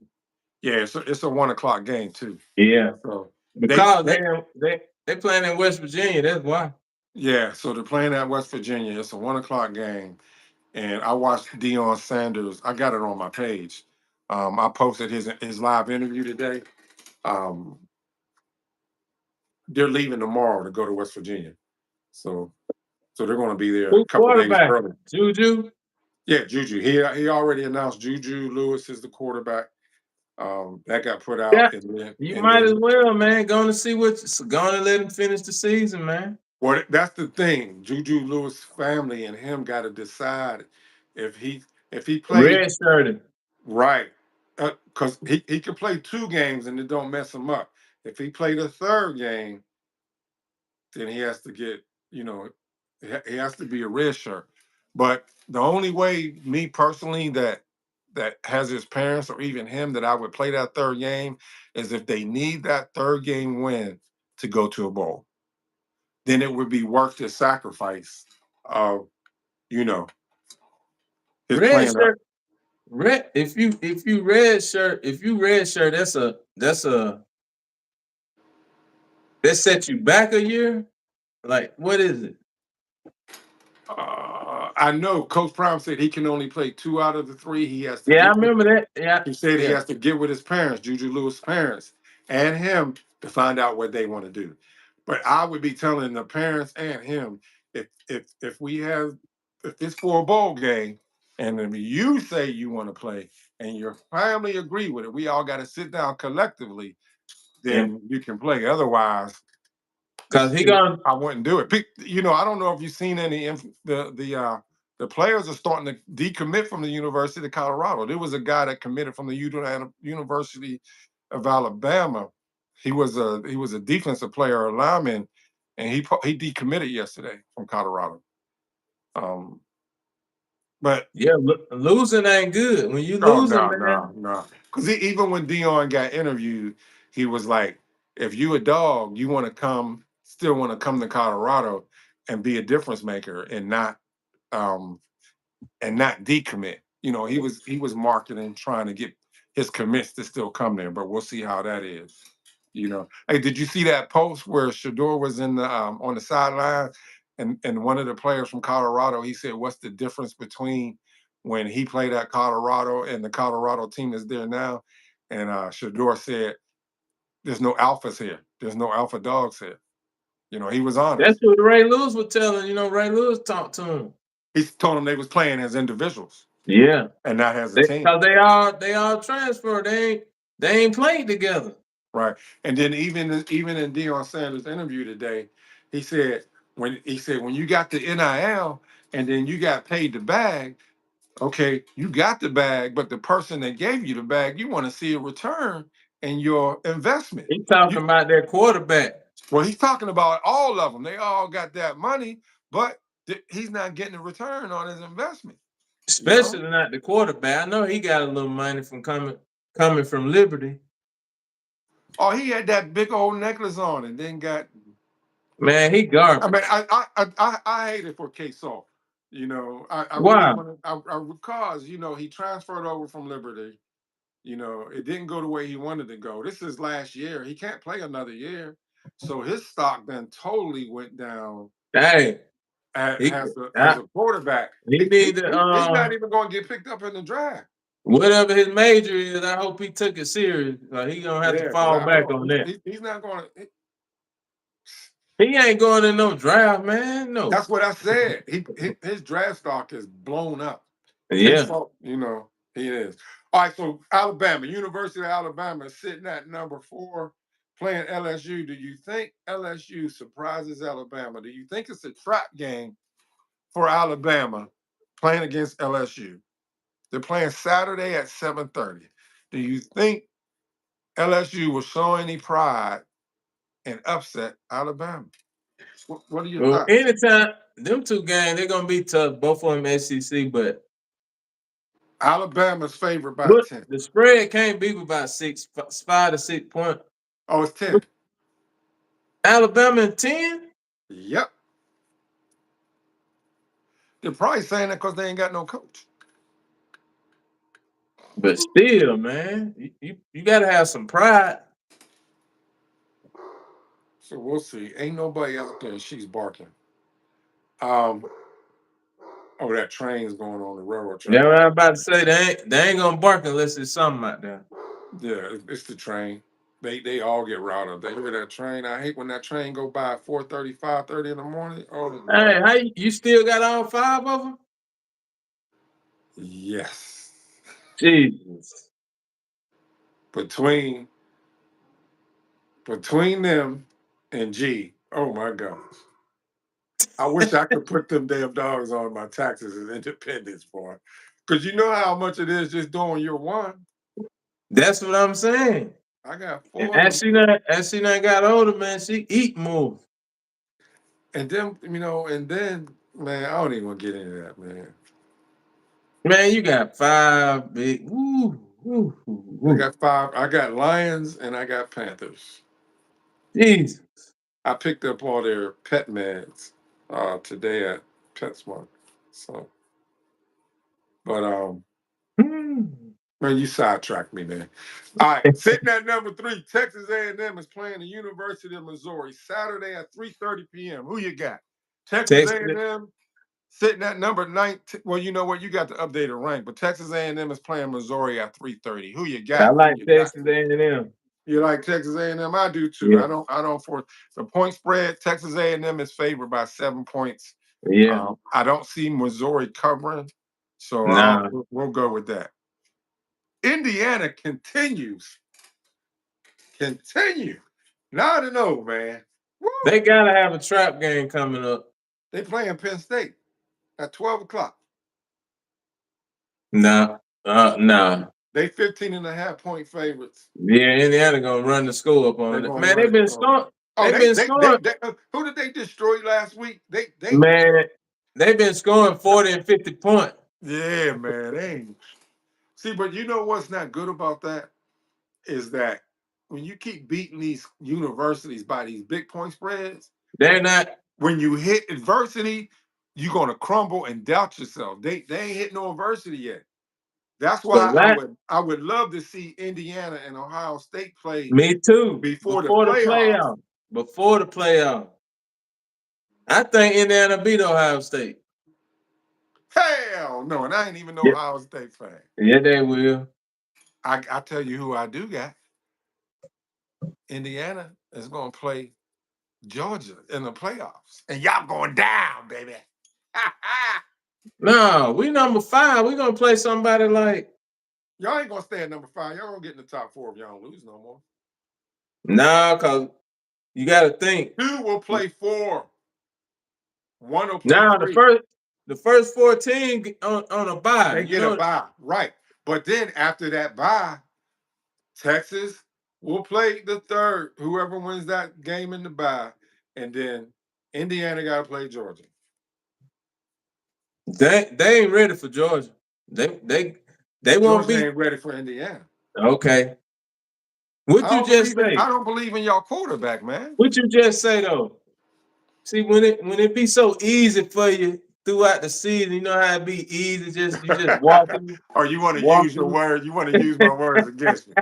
Yeah, it's a 1 o'clock game too. Yeah. So they Because they they playing in West Virginia, that's why. yeah, so they're playing at West Virginia. It's a 1 o'clock game. And I watched Deion Sanders. I got it on my page. I posted his live interview today. Um, they're leaving tomorrow to go to West Virginia, so they're going to be there a Who couple days quarterback? early. Juju? Yeah, Juju. He already announced Juju Lewis is the quarterback. That got put Yeah. out, and then You and might as then well, man. Going to see going to let him finish the season, man. well, that's the thing. Juju Lewis family and him got to decide if he played Red shirted. right, because he could play 2 games and it don't mess him up. If he played a third game, then he has to get, he has to be a red shirt. But the only way, me personally, that has his parents or even him that I would play that third game is if they need that third game win to go to a bowl. then it would be worth the sacrifice of, you know, his Red playing. shirt, red. If you red shirt, that set you back a year. Like, what is it? I know Coach Prime said he can only play 2 out of the 3. He has to Yeah, I get with. remember that. Yeah, He said he yeah. has to get with his parents, Juju Lewis' parents, and him to find out what they want to do. But I would be telling the parents and him, if we have, if it's for a bowl game, and if you say you want to play and your family agree with it, we all got to sit down collectively. Yeah. Then you can play. Otherwise, Cause he gonna I wouldn't do it. I don't know if you've seen any the players are starting to decommit from the University of Colorado. There was a guy that committed from the University of Alabama. He was a defensive player, a lineman, and he decommitted yesterday from Colorado. Um, but yeah, losing ain't good. When you oh losing, no, man. no, no. Because even when Dion got interviewed, he was like, "If you a dog, you want to still want to come to Colorado and be a difference maker um, and not decommit." He was marketing, trying to get his commits to still come there, but we'll see how that is. Hey, did you see that post where Shador was in the on the sideline, and one of the players from Colorado, he said, "What's the difference between when he played at Colorado and the Colorado team that's there now?" And Shador said, "There's no alphas here. There's no alpha dogs here." He was That's honest. what Ray Lewis was telling. Ray Lewis talked to him. He told them they was playing as individuals Yeah, and not as a team. because they all transferred. They ain't played together. Right. And then even in Deion Sanders' interview today, he said when you got the NIL and then you got paid the bag, okay, you got the bag, but the person that gave you the bag, you want to see a return in your investment. He talking about their quarterback, Well, he's talking about all of them. They all got that money, but he's not getting a return on his investment. You know? especially not the quarterback. I know he got a little money from coming from Liberty. Oh, he had that big old necklace on and then got. Man, he I mean, garbage. I hate it for K-Saw. I really Wow. want to, because he transferred over from Liberty. It didn't go the way he wanted to go. This is last year. He can't play another year, so his stock then totally went down Hey, he as a quarterback. he need to He's not even going to get picked up in the draft. whatever his major is. I hope he took it serious. He gonna have to Yeah, because fall I back know on that. he's not going to. He ain't going in no draft, man. No. That's what I said. His draft stock is blown up. Yeah. K-Salt, he is. All right, so Alabama, University of Alabama is sitting at number 4, playing LSU. Do you think LSU surprises Alabama? Do you think it's a trap game for Alabama playing against LSU? They're playing Saturday at 7:30. Do you think LSU will show any pride and upset Alabama? What are your Well, thoughts? anytime them two games, they're gonna be tough. Both of them SEC, but Alabama's favored by what 10. the spread can't be about 5 to 6 points. Oh, it's 10. Alabama and 10, Yep. They're probably saying that because they ain't got no coach. but still, man, you gotta have some pride. So we'll see. Ain't nobody out there. She's barking. Um. Oh, that train's going on the railroad Yeah, track. what I'm about to say. They ain't gonna bark unless there's something out there. Yeah, it's the train. They all get routed. They hear that train. I hate when that train go by at 4:30, 5:30 in the morning. Oh Lord. Hey, how you still got all 5 of them? Yes. Jesus. Between them and G. Oh my gosh. I wish I could put them damn dogs on my taxes as independence for. Because you know how much it is just doing your one. That's what I'm saying. I got And 4 of them. as she done got older, man, she eat more. And then, man, I don't even want to get into that, man. Man, you got 5 big. Woo, woo, woo, I woo. got 5. I got Lions and I got Panthers. Jesus. I picked up all their pet meds today at PetSmart. So, but man, you sidetracked me, man. All right, sitting at number 3, Texas A&M is playing the University of Missouri Saturday at 3:30 p.m. Who you got? Texas Texas. A&M sitting at number 19. Well, you know what? You got the updated rank, but Texas A&M is playing Missouri at 3:30. Who you I got? Who like you got? Texas A&M. You like Texas A&M? I do too. Yeah, I don't for the point spread. Texas A&M is favored by 7 points. yeah. I don't see Missouri covering, so Nah, we'll go with that. Indiana continue. Now to know, man. they Woo! gotta have a trap game coming up. They playing Penn State at 12 o'clock. Nah, nah. They 15 and a half point favorites. Yeah, Indiana gonna run the score up They're on it. gonna Man, run they've it. been scoring. Oh, They've been scoring. who did they destroy last week? They Man, they've been scoring 40 and 50 points. Yeah, man. They ain't. See, but you know what's not good about that is that when you keep beating these universities by these big point spreads, They're not. when you hit adversity, you're gonna crumble and doubt yourself. They ain't hit no adversity yet. That's But why I would love to see Indiana and Ohio State play me too. before the Before the playoffs. playoff. Before the playoff. I think Indiana beat Ohio State. Hell no, and I ain't even no Yeah, Ohio State fan. yeah, they will. I tell you who I do got. Indiana is gonna play Georgia in the playoffs, and y'all going down, baby. No, we number 5. We gonna play somebody like Y'all ain't gonna stay at number 5. Y'all gonna get in the top 4 if y'all don't lose no more. cause you gotta think. 2 will play 4. 1 will play Now 3. the first 14 on a bye, They you get a know. bye, right? But then after that bye, Texas will play the third. Whoever wins that game in the bye, and then Indiana got to play Georgia. They ain't ready for Georgia. They won't Georgia be ain't ready for Indiana. okay. What you just I say? don't believe in y'all quarterback, man. What you just say though? See, when it be so easy for you throughout the season, you know how it be easy. You just walking, Or you want to use your walking. word? You want to use my words against me?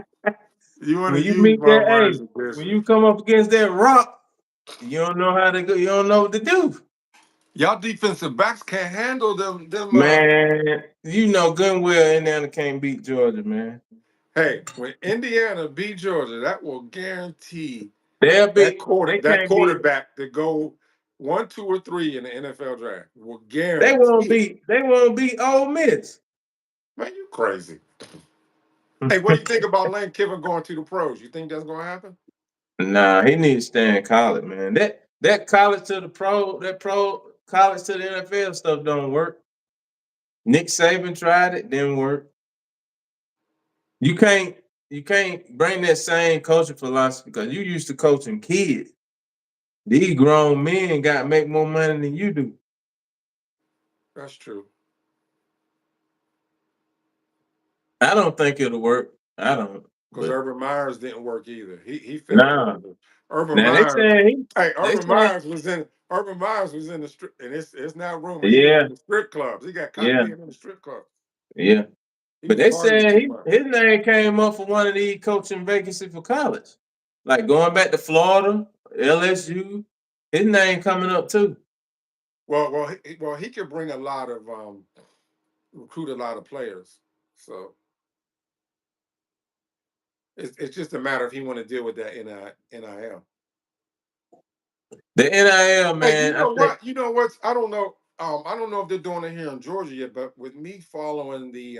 You want to When you use meet my that, words hey, against when me? you come up against that rock, you don't know how to go. You don't know what to do. Y'all defensive backs can't handle them. Man, you know good and well Indiana can't beat Georgia, man. Hey, when Indiana beat Georgia, that will guarantee They that can't beat. quarterback to go 1, 2, or 3 in the NFL draft. Will They guarantee won't it. beat. They won't beat Ole Miss. Man, you crazy. Hey, what do you think about Lane Kiffin going to the pros? You think that's going to happen? Nah, he needs to stay in college, man. That college to the pro, that pro college to the NFL stuff don't work. Nick Saban tried it, didn't work. You can't you can't bring that same coaching philosophy because you used to coaching kids. These grown men got to make more money than you do. That's true. I don't think it'll work. I don't. Because But Urban Myers didn't work either. He fell nah. horrible. Urban Now they Myers. saying Hey, they saying Urban Myers was in the strip, and it's not rumor. He was yeah, in the strip clubs. He got caught yeah, being in the strip club. yeah. He But was they partying said too much. his name came up for one of these coaching vacancies for college. Like going back to Florida, LSU, his name coming up too. He could bring a lot of recruit a lot of players. So it's just a matter if he want to deal with that NIL. The NIL, Hey, you man, I know think what? You know what? I don't know. I don't know if they're doing it here in Georgia yet, but with me following the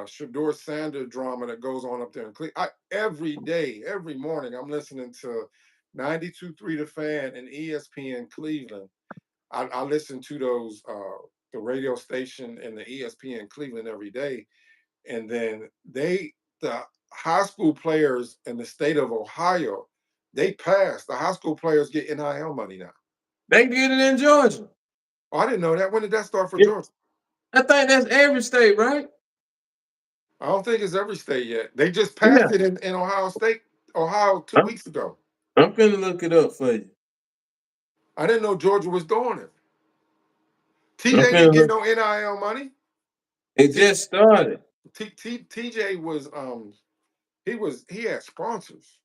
Shador Sander drama that goes on up there in Cleveland, every day, every morning, I'm listening to 92.3 The Fan and ESPN Cleveland. I listen to those the radio station and the ESPN Cleveland every day, and then the high school players in the state of Ohio, they passed. The high school players get NIL money now. they get it in Georgia. Oh, I didn't know that. When did that start for Yeah, Georgia? I think that's every state, right? I don't think it's every state yet. They just Yeah. passed it in Ohio State, Ohio 2 weeks ago. I'm finna look it up for you. I didn't know Georgia was doing it. I'm TJ didn't finna get look. no NIL money. It T, just started. TJ was he had sponsors.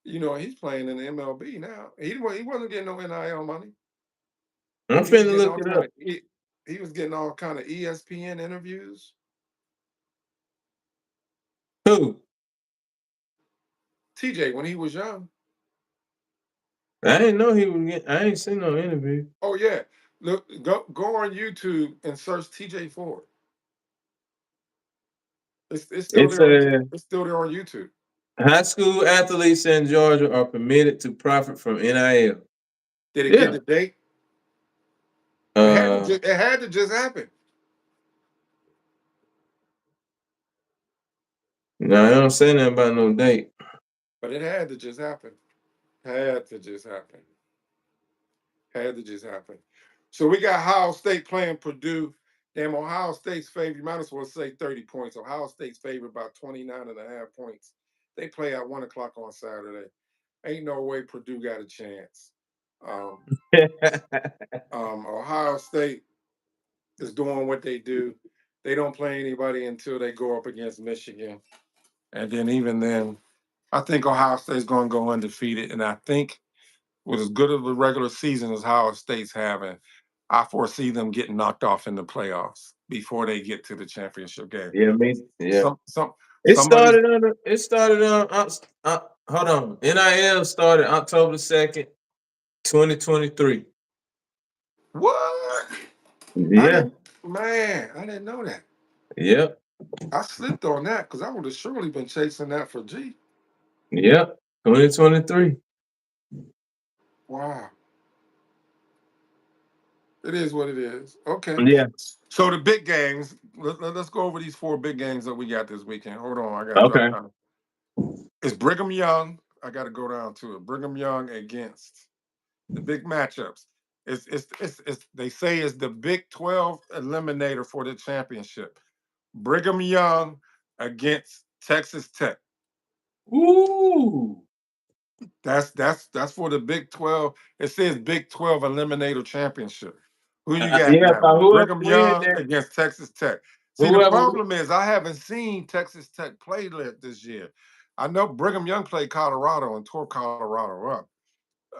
You know, he's playing in the MLB now. He wasn't getting no NIL money. I'm He was finna getting look all it kind up. of he was getting all kind of ESPN interviews. Who? TJ when he was young. I didn't know he was. I ain't seen no interview. Oh yeah, look, go on YouTube and search TJ Ford. It's still It's there on a it's still there on YouTube. high school athletes in Georgia are permitted to profit from NIL. Did it get Yeah. the date? Uh, It had to just happen. no, I don't say nothing about no date. But it had to just happen. Had to just happen. Had to just happen. So we got Ohio State playing Purdue. Damn, Ohio State's favorite. You might as well say 30 points. Ohio State's favorite about 29 and a half points. They play at 1 o'clock on Saturday. Ain't no way Purdue got a chance. Um, Ohio State is doing what they do. They don't play anybody until they go up against Michigan. And then even then, I think Ohio State's going to go undefeated. And I think with as good of a regular season as Ohio State's having, I foresee them getting knocked off in the playoffs before they get to the championship game. Yeah, me. Yeah. It Somebody's started on. It started on. Hold on. NIL started October 2nd, 2023. what? I Yeah. didn't man, I didn't know that. Yep. I slipped on that because I would have surely been chasing that for G. Yep. 2023. Wow. It is what it is. Okay. Yeah. So the big games, let's go over these 4 big games that we got this weekend. Hold on, I got to drop Okay. down. It's Brigham Young. I got to go down to it. Brigham Young against the big matchups. It's they say it's the Big 12 eliminator for the championship. Brigham Young against Texas Tech. Ooh. That's for the Big 12. It says Big 12 eliminator championship. Who you got Yeah. now? So whoever Brigham win Young that, against Texas Tech. See, the whoever. problem is I haven't seen Texas Tech play this year. I know Brigham Young played Colorado and tore Colorado up.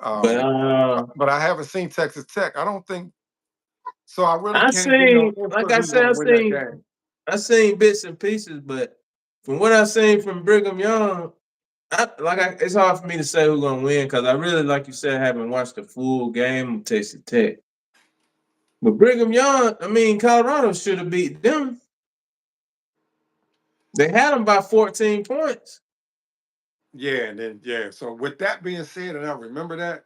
But But I haven't seen Texas Tech. I don't think so. I really I can't give no seen, like input I who's said, going to win that game. I seen bits and pieces, but from what I seen from Brigham Young, it's hard for me to say who's gonna win because I really, like you said, haven't watched the full game of Texas Tech. But Brigham Young, I mean, Colorado should have beat them. They had them by 14 points. Yeah, and then yeah. So with that being said, and I remember that,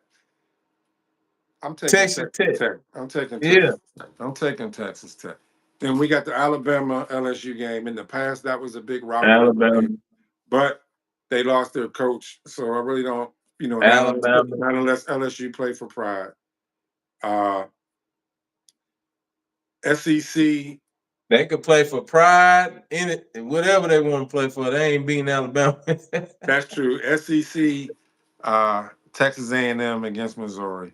I'm taking Texas Texas Tech. Tech. I'm taking Yeah, Texas Tech. I'm taking Texas Tech. Then we got the Alabama LSU game. In the past, that was a big rivalry Alabama. game, but they lost their coach. So I really don't, Alabama. not unless LSU play for pride. Uh, SEC. They could play for pride in it, whatever they want to play for. They ain't beating Alabama. That's true. SEC. Texas A&M against Missouri.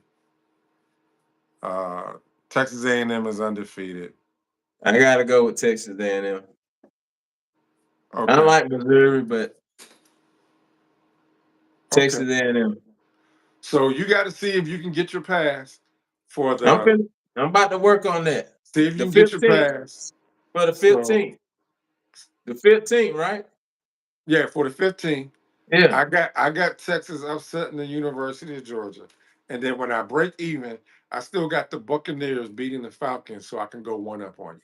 Uh, Texas A&M is undefeated. I gotta go with Texas A&M. I Okay. like Missouri, but Okay. Texas A&M. So you got to see if you can get your pass for I'm the. fin- I'm about to work on that. See if you The can get your 15th pass. for the So 15th. The 15th, right? yeah, for the 15. Yeah. I got Texas upsetting the University of Georgia, and then when I break even, I still got the Buccaneers beating the Falcons, so I can go 1 up on you.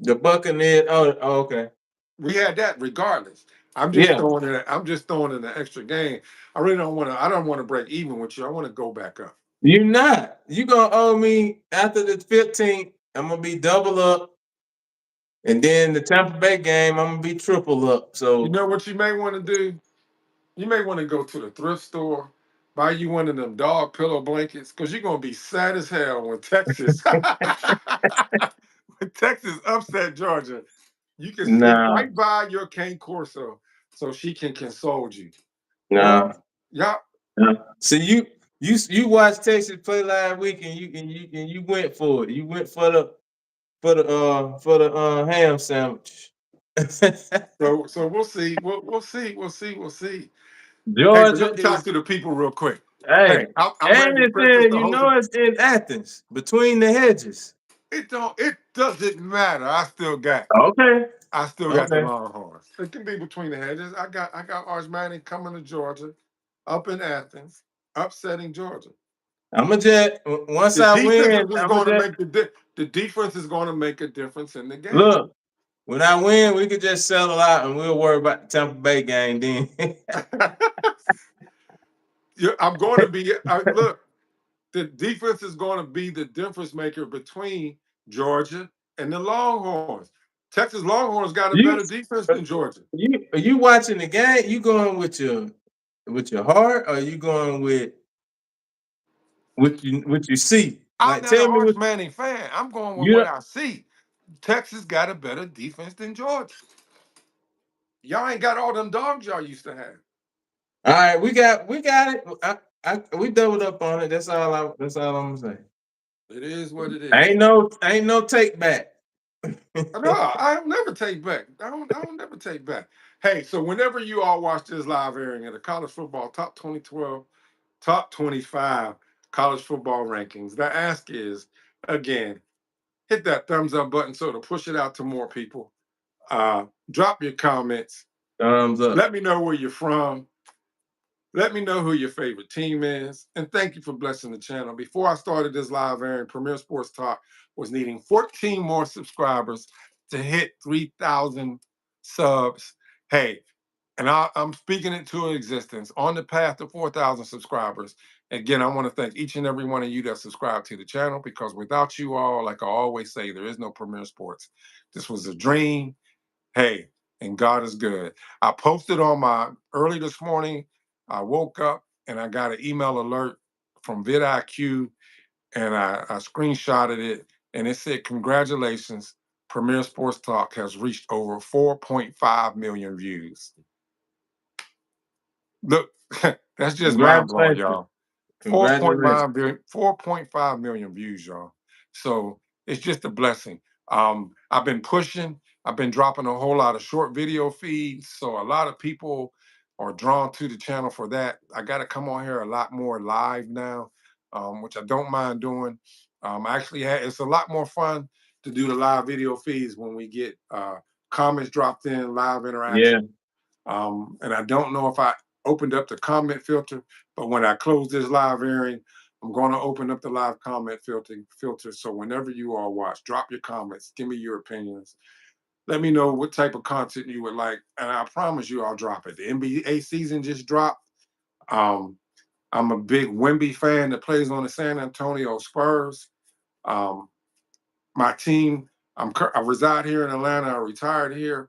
The Buccaneers. Oh, okay. We had that regardless. I'm just Yeah. throwing it. I'm just throwing in an extra game. I really don't want to. I don't want to break even with you. I want to go back up. You not. You gonna owe me after the 15th. I'm gonna be double up. And then the Tampa Bay game, I'm gonna be triple up. You So know what you may want to do? You may want to go to the thrift store, buy you one of them dog pillow blankets, because you're gonna be sad as hell when Texas when Texas upset Georgia. You can skip nah. right by your Cane Corso. so she can console you. No. Yeah. So you watched Texas play last week and you went for it. You went for the ham sandwich. So we'll see. We'll see. Hey, but Georgia let me talk is to the people real quick. Hey, hey, I'm and ready to it's practice in the host. it's in Athens between the hedges. It doesn't matter. Okay, I still got the okay. Longhorns. It can be between the hedges. I got Arch Manning coming to Georgia, up in Athens, upsetting Georgia. I'm a jet. Once The I defense win, is I'm a going to jet. make the defense is going to make a difference in the game. Look, when I win, we could just settle out and we'll worry about the Tampa Bay game then. Yeah, I'm going to be. Look, the defense is going to be the difference maker between Georgia and the Longhorns. Texas Longhorns got a you better defense than Georgia. you watching the game? You going with your heart, or you going with what you see? I'm Like, not an tell me Arch what Manning fan. I'm going with you. what I see. Texas got a better defense than Georgia. Y'all ain't got all them dogs y'all used to have. All right, we got it. We doubled up on it. That's all I'm saying. It is what it is. Ain't no take back. No, I'll never take back. I don't never take back. Hey, so whenever you all watch this live airing of the college football top 2012, top 25 college football rankings, the ask is again, hit that thumbs up button so to push it out to more people. Drop your comments. Thumbs up. Let me know where you're from. Let me know who your favorite team is. And thank you for blessing the channel. Before I started this live airing, Premier Sports Talk was needing 14 more subscribers to hit 3,000 subs. Hey, and I'm speaking it to existence on the path to 4,000 subscribers. Again, I want to thank each and every one of you that subscribe to the channel because without you all, like I always say, there is no Premier Sports. This was a dream. Hey, and God is good. I posted on my early this morning. I woke up and I got an email alert from vidIQ and I screenshotted it and it said, congratulations, Premier Sports Talk has reached over 4.5 million views. Look, that's just mind blowing, Congratulations. y'all. Congratulations. 4.5 million views, y'all. So it's just a blessing. I've been pushing, I've been dropping a whole lot of short video feeds. So a lot of people are drawn to the channel for that. I got to come on here a lot more live now, which I don't mind doing. It's a lot more fun to do the live video feeds when we get comments dropped in, live Yeah. interaction. And I don't know if I opened up the comment filter, but when I close this live airing, I'm going to open up the live comment filter. So whenever you all watch, drop your comments, give me your opinions. Let me know what type of content you would like, and I promise you I'll drop it. The NBA season just dropped. Um, I'm a big Wemby fan that plays on the San Antonio Spurs. Um, my team. I reside here in Atlanta. I retired here.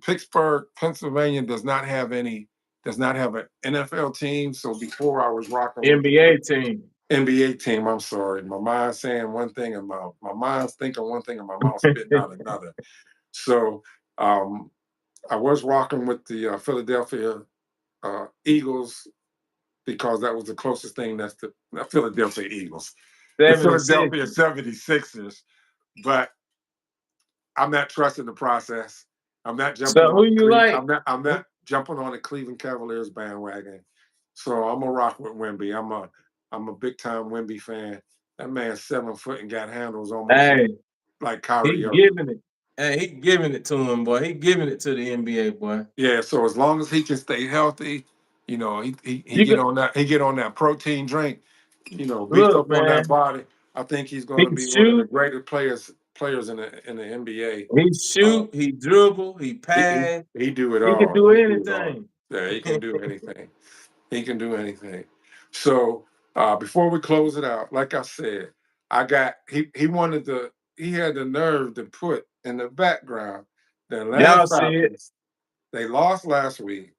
Pittsburgh, Pennsylvania does not have an NFL team. So before I was rocking with NBA team. NBA team. I'm sorry, my mind's saying one thing and my mind's thinking one thing and my mouth's spitting out another. So I was rocking with the Philadelphia Eagles because that was the closest thing that's the Philadelphia Eagles, the 76. Philadelphia 76ers. But I'm not trusting the process. I'm not jumping So on who the you like? I'm not jumping on the Cleveland Cavaliers bandwagon. So I'm gonna rock with Wemby. I'm a big time Wemby fan. That man's 7 foot and got handles almost Hey, like he Kyrie Irving. giving it. Hey, he giving it to him, boy. He giving it to the NBA, boy. Yeah, so as long as he can stay healthy, he You get got on that protein drink, beef look, up on that man. body. I think he's going He to be one of the shoot, greatest players in the NBA. he Uh, shoot, he dribble, he pass. he do it He can all. do He do it all. anything. Yeah, he can do anything. He can do anything. So before we close it out, like I said, I got he had the nerve to put in the background the Atlanta Y'all see it. Falcons. They lost last week.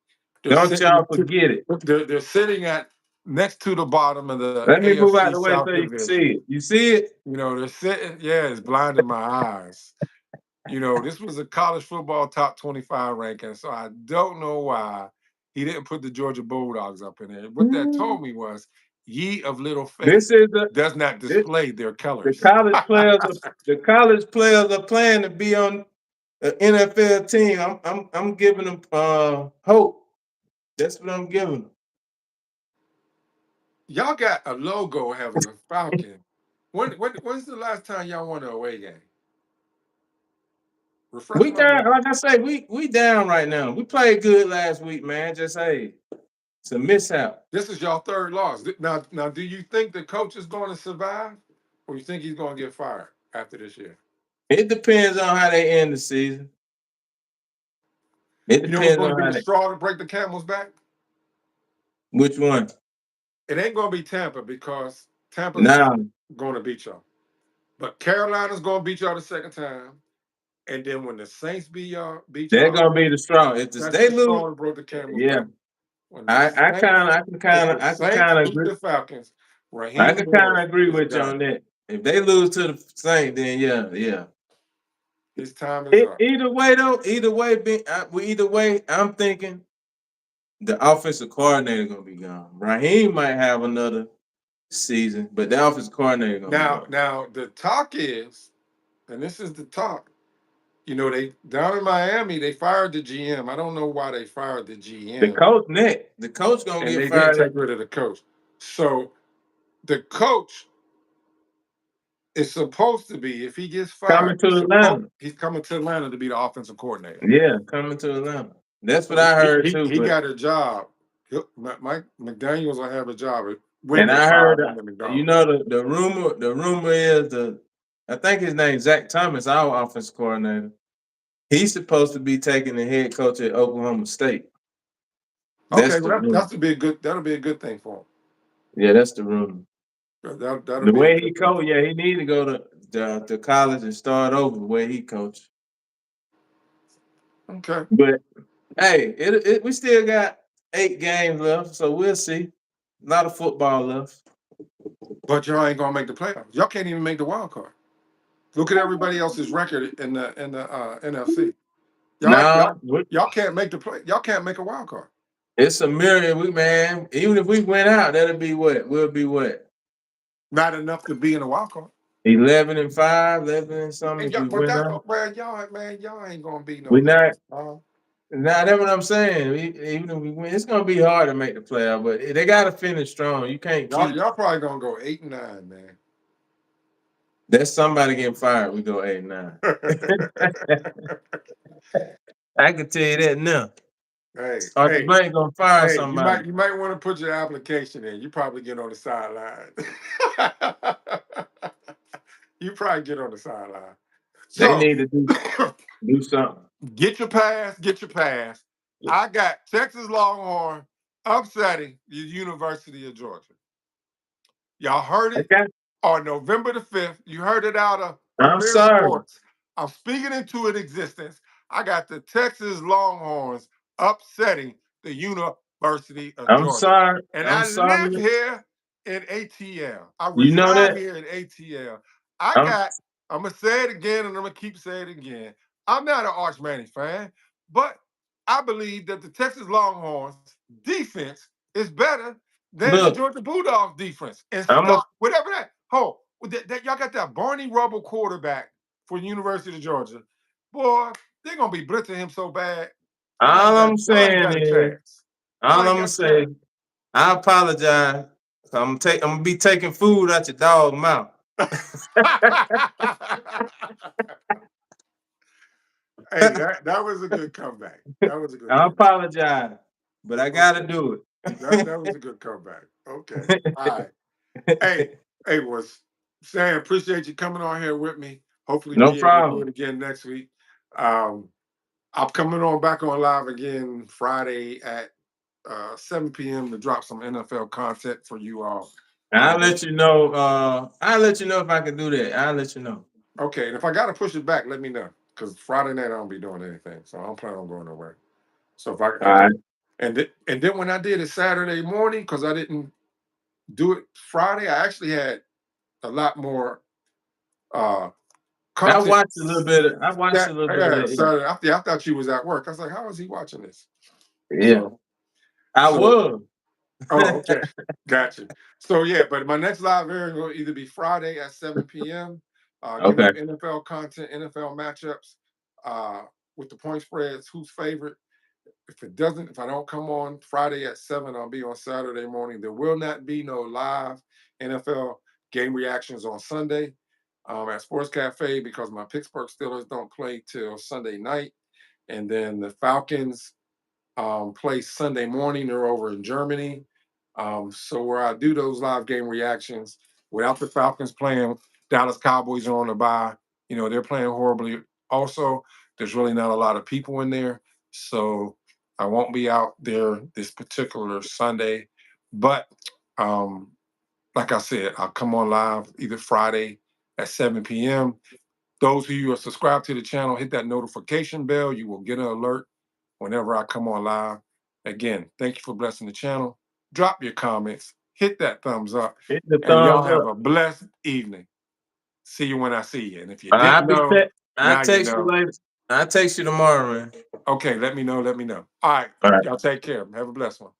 They're Don't sitting y'all forget it. they're sitting at next to the bottom of the Let me move out AFC the way so South you can see Division. it. You see it? They're sitting, yeah, it's blinding my eyes. This was a college football top 25 ranking, so I don't know why he didn't put the Georgia Bulldogs up in there. What that told me was, ye of little faith This is the does not this display their the colors. college players. The college players are playing to be on an NFL team. I'm giving them hope. That's what I'm giving Y'all got a logo having a falcon. When's the last time y'all won an away game? Refresh We my down, memory. like I say, we down right now. We played good last week, man. Just hey, it's a mishap. This is y'all third loss. Now, do you think the coach is going to survive, or you think he's going to get fired after this year? It depends on how they end the season. It You know what's depends going to on be how the they. straw to break the camel's back? Which one? It ain't going to be Tampa, because Tampa's Now going to beat y'all. But Carolina's going to beat y'all the second time. And then when the Saints beat they're y'all, gonna be the straw. If that's they the lose, straw that broke the camel's yeah. back. When the Saints, if the I can Saints kind of beat agree. the Falcons, I Raheem can kind Morris of agree is with you on done. that. If they lose to the Saints, then yeah. His time is up. Either way though, either way, I'm thinking the offensive coordinator gonna be gone. Raheem might have another season, but the offensive coordinator gonna be gone. Now the talk is, and this is the talk. They down in Miami, they fired the GM. I don't know why they fired the The GM, coach next. The coach gonna and get they didn't fired. take rid of the coach. So the coach is supposed to be, if he gets fired, Coming to Atlanta. he's coming to Atlanta to be the offensive coordinator. Yeah, coming to Atlanta. That's what So I he heard he, too. he But got a job. Mike McDaniels will have a job when and they I fire heard him and you McDonald. know the rumor is I think his name's Zach Thomas, our offensive coordinator. He's supposed to be taking the head coach at Oklahoma State. Okay, That's the well rumor. that'll be a good thing for him. Yeah, that's the rumor. That'll The be a way he good thing coach, for yeah, he need to go to college and start over the way he coached. him. Okay. But hey, we still got 8 games left, so we'll see. A lot of football left. But y'all ain't gonna make the playoffs. Y'all can't even make the wild card. Look at everybody else's record in the NFC. Y'all Now y'all y'all can't make the play. Y'all can't make a wild card. it's a mirror, man. Even if we went out, that'll be what? We'll be what? Not enough to be in a wild card. 11-5, 11 and something And if we but win that's out. what, y'all ain't gonna be no We 11. not. Now that's what I'm saying. Even if we win, it's gonna be hard to make the playoff, but they gotta finish strong. You can't keep. Y'all probably gonna go 8-9, man. That's somebody getting fired. We go 8-9. I can tell you that now. hey, Archie hey, Blank gonna fire hey, somebody. you might want to put your application in. You probably get on the sideline. You probably get on the sideline. They So need to do something. get your pass, get your pass. I got Texas Longhorn upsetting the University of Georgia. Y'all heard it Okay. on November the 5th. You heard it out of I'm Premier sorry. Sports. I'm speaking into an existence. I got the Texas Longhorns upsetting the University of I'm Georgia. sorry. And I'm I live sorry. here in ATL. I You know reside that. here in ATL. I I'm got, I'm going to say it again and I'm going to keep saying it again. I'm not an Arch Manning fan, but I believe that the Texas Longhorns defense is better than the look. Georgia Bulldogs defense. And I'm a stop whatever that. Y'all got that Barney Rubble quarterback for the University of Georgia. Boy, they're gonna be blitzing him so bad. all I'm Y'all ain't saying got a is chance. Y'all all ain't I'm gonna got a say. chance. I apologize. I'm gonna be taking food out your dog's mouth. Hey, that was a good comeback. That was a good I comeback. apologize, but I gotta Okay. do That was a good comeback. Okay. All right. Hey, it. was Sam, appreciate you coming on here with me. Hopefully No be able to do problem. it again next week. Um, I'm coming on back on live again Friday at 7 p.m. to drop some NFL content for you all. I'll let you know. I'll let you know if I can do that. I'll let you know. Okay, and if I got to push it back, let me know. Because Friday night I don't be doing anything, so I don't plan on going nowhere. So if I All right. and then when I did it Saturday morning, because I didn't do it Friday, I actually had a lot more uh I content. watched a little bit. I watched a That, little bit of yeah, that. Saturday. I thought you was at work. I was like, how is he watching this? Yeah, So, I so was. oh, okay. Gotcha. So yeah, but my next live airing will either be Friday at 7 p.m. Giving Okay. you NFL content, NFL matchups, uh, with the point spreads, who's favorite. If I don't come on Friday at 7, I'll be on Saturday morning. There will not be no live NFL game reactions on Sunday at Sports Cafe because my Pittsburgh Steelers don't play till Sunday night. And then the Falcons play Sunday morning. They're over in Germany. So where I do those live game reactions without the Falcons playing, Dallas Cowboys are on the bye. You know, they're playing horribly. Also, there's really not a lot of people in there. So I won't be out there this particular Sunday. But um, like I said, I'll come on live either Friday at 7 p.m. Those of you who are subscribed to the channel, hit that notification bell. You will get an alert whenever I come on live. Again, thank you for blessing the channel. Drop your comments, hit that thumbs up, Hit the and y'all thumbs have up. a blessed evening. See you when I see you. And if you didn't I'll be. know, I'll now you text you know. later. I'll text you tomorrow, man. Okay, let me know. Let me know. All right, All right. y'all take care. Have a blessed one.